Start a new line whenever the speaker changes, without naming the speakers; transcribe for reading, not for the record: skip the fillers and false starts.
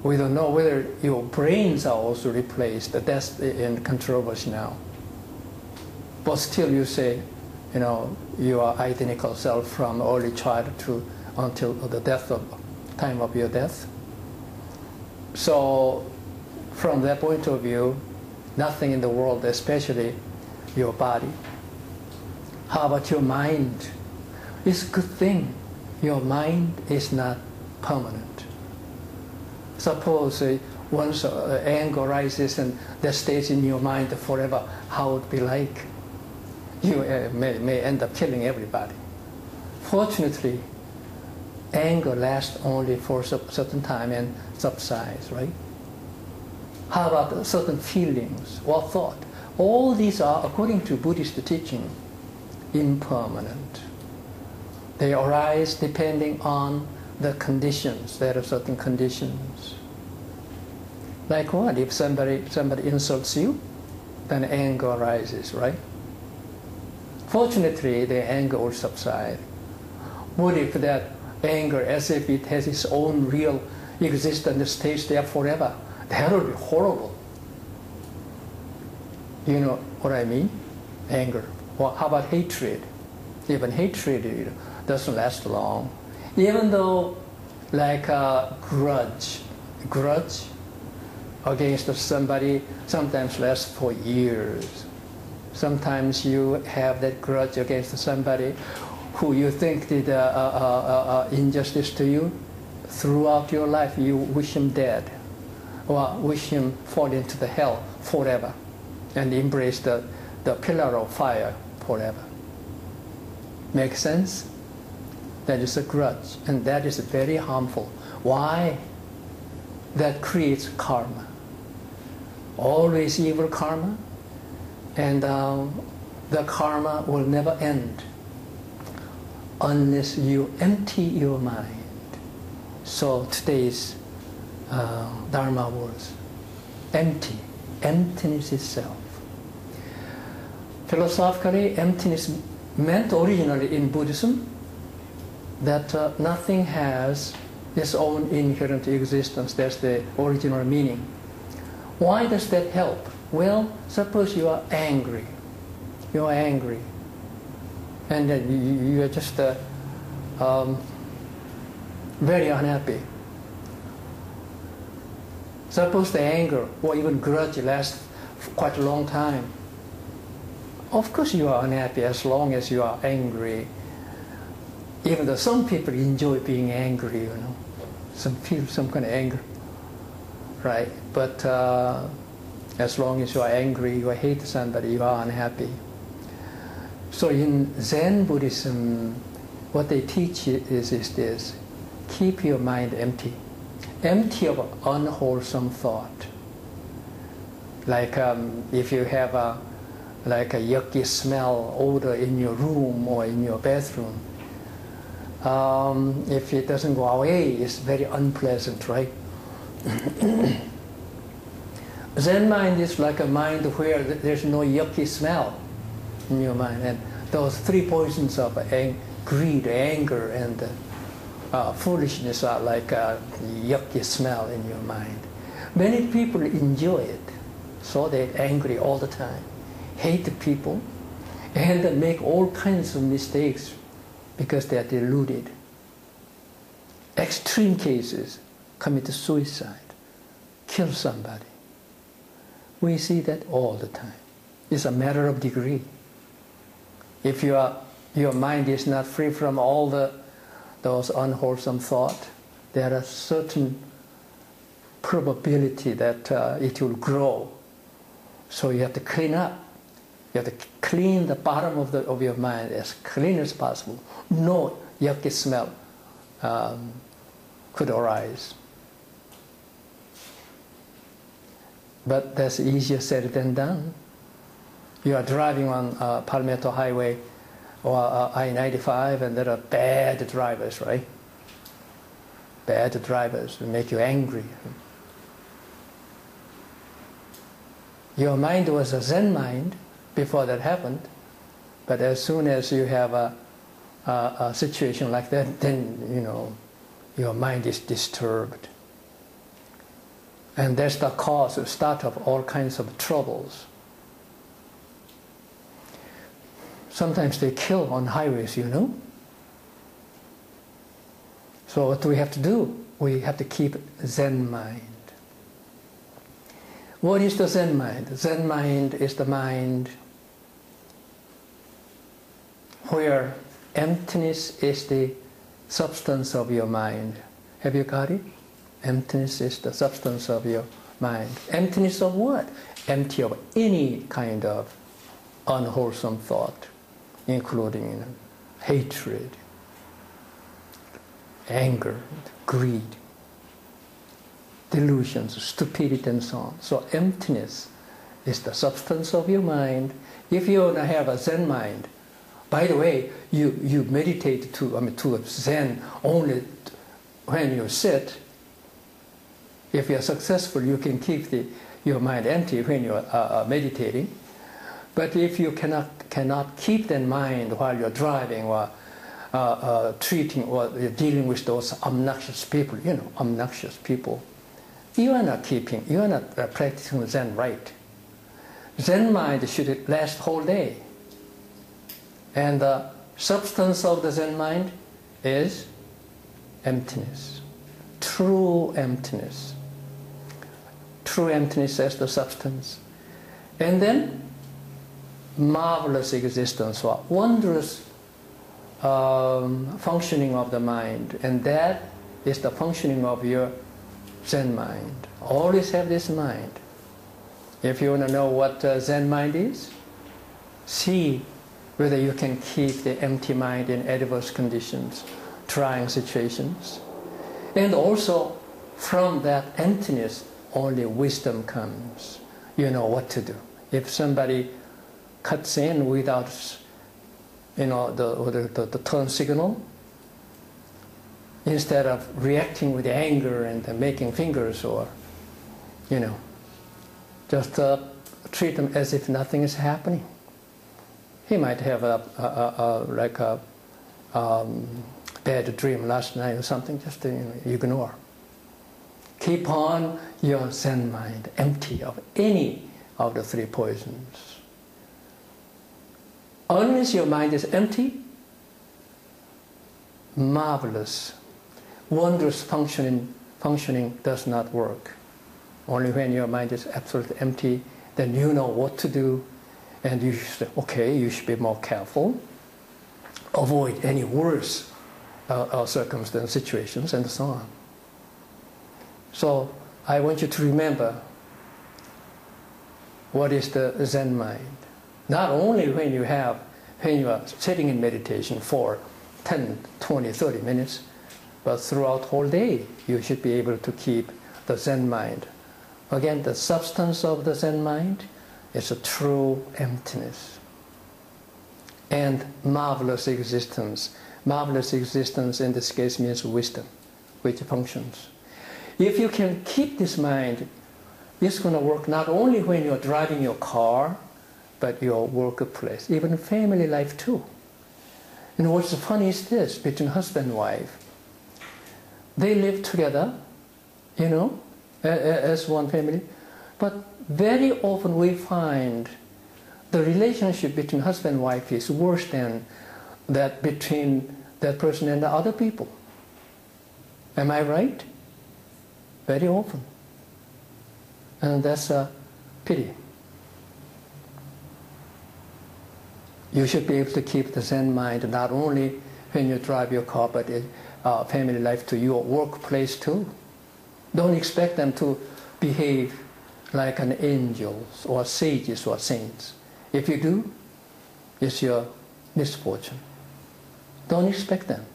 We don't know whether your brains are also replaced. That's in controversy now. But still you say, you know, you are identical self from early childhood to until the time of your death. So from that point of view, nothing in the world, especially your body. How about your mind? It's a good thing. Your mind is not permanent. Suppose once anger arises and that stays in your mind forever, how would it be like? You may end up killing everybody. Fortunately, anger lasts only for a certain time and subsides, right? How about certain feelings or thought? All these are, according to Buddhist teaching, impermanent. They arise depending on the conditions. There are certain conditions. Like what? If somebody insults you, then anger arises, right? Fortunately, the anger will subside. What if that anger, as if it has its own real existence, stays there forever? That would be horrible. You know what I mean? Anger. Well, how about hatred? Even hatred doesn't last long. Even though, like a grudge against somebody sometimes lasts for years. Sometimes you have that grudge against somebody who you think did injustice to you. Throughout your life, you wish him dead, or wish him fall into the hell forever, and embrace the pillar of fire forever. Make sense? That is a grudge, and that is very harmful. Why? That creates karma. Always evil karma, and the karma will never end unless you empty your mind. So today's Dharma words, empty, emptiness itself. Philosophically, emptiness meant originally in Buddhism that nothing has its own inherent existence. That's the original meaning. Why does that help? Well, suppose you are angry. You are angry. And you are just very unhappy. Suppose the anger or even grudge lasts quite a long time. Of course you are unhappy as long as you are angry. Even though some people enjoy being angry, you know. Some feel some kind of anger. Right? But as long as you are angry, you hate somebody, you are unhappy. So in Zen Buddhism, what they teach is this: keep your mind empty. Empty of unwholesome thought. Like if you have a yucky smell, odor in your room or in your bathroom, if it doesn't go away, it's very unpleasant, right? Zen mind is like a mind where there's no yucky smell in your mind, and those three poisons of greed, anger, and foolishness are like a yucky smell in your mind. Many people enjoy it, so they're angry all the time, hate the people, and make all kinds of mistakes because they are deluded. Extreme cases, commit suicide, kill somebody. We see that all the time. It's a matter of degree. If your mind is not free from all those unwholesome thoughts, there are certain probability that it will grow. So you have to clean up. You have to clean the bottom of your mind as clean as possible. No yucky smell could arise. But that's easier said than done. You are driving on Palmetto Highway or I-95, and there are bad drivers, right? Bad drivers will make you angry. Your mind was a Zen mind before that happened, but as soon as you have a situation like that, then you know your mind is disturbed. And that's the cause, the start of all kinds of troubles. Sometimes they kill on highways, you know. So what do we have to do? We have to keep Zen mind. What is the Zen mind? Zen mind is the mind where emptiness is the substance of your mind. Have you got it? Emptiness is the substance of your mind. Emptiness of what? Empty of any kind of unwholesome thought, including hatred, anger, greed, delusions, stupidity, and so on. So emptiness is the substance of your mind. If you want to have a Zen mind, by the way, you meditate to Zen only when you sit. If you are successful, you can keep your mind empty when you are meditating. But if you cannot keep that mind while you're driving or treating or dealing with those obnoxious people, obnoxious people, you are not practicing Zen right. Zen mind should last whole day. And the substance of the Zen mind is emptiness, true emptiness. True emptiness as the substance. And then marvelous existence, or wondrous functioning of the mind. And that is the functioning of your Zen mind. Always have this mind. If you want to know what Zen mind is, see whether you can keep the empty mind in adverse conditions, trying situations. And also, from that emptiness, only wisdom comes. You know what to do. If somebody cuts in without, the turn signal, instead of reacting with anger and making fingers, or, just treat them as if nothing is happening. He might have a bad dream last night or something. Just ignore. Keep on your Zen mind empty of any of the three poisons. Unless your mind is empty, marvelous, wondrous functioning does not work. Only when your mind is absolutely empty, then you know what to do, and you should say, okay, you should be more careful, avoid any worse circumstances, situations, and so on. So I want you to remember what is the Zen mind. Not only when you are sitting in meditation for 10, 20, 30 minutes, but throughout the whole day, you should be able to keep the Zen mind. Again, the substance of the Zen mind is a true emptiness and marvelous existence. Marvelous existence in this case means wisdom, which functions. If you can keep this mind, it's going to work not only when you're driving your car, but your workplace, even family life too. And what's funny is this, between husband and wife, they live together, as one family, but very often we find the relationship between husband and wife is worse than that between that person and the other people. Am I right? Very often. And that's a pity. You should be able to keep the Zen mind not only when you drive your car, but family life to your workplace too. Don't expect them to behave like an angels or sages or saints. If you do, it's your misfortune. Don't expect them.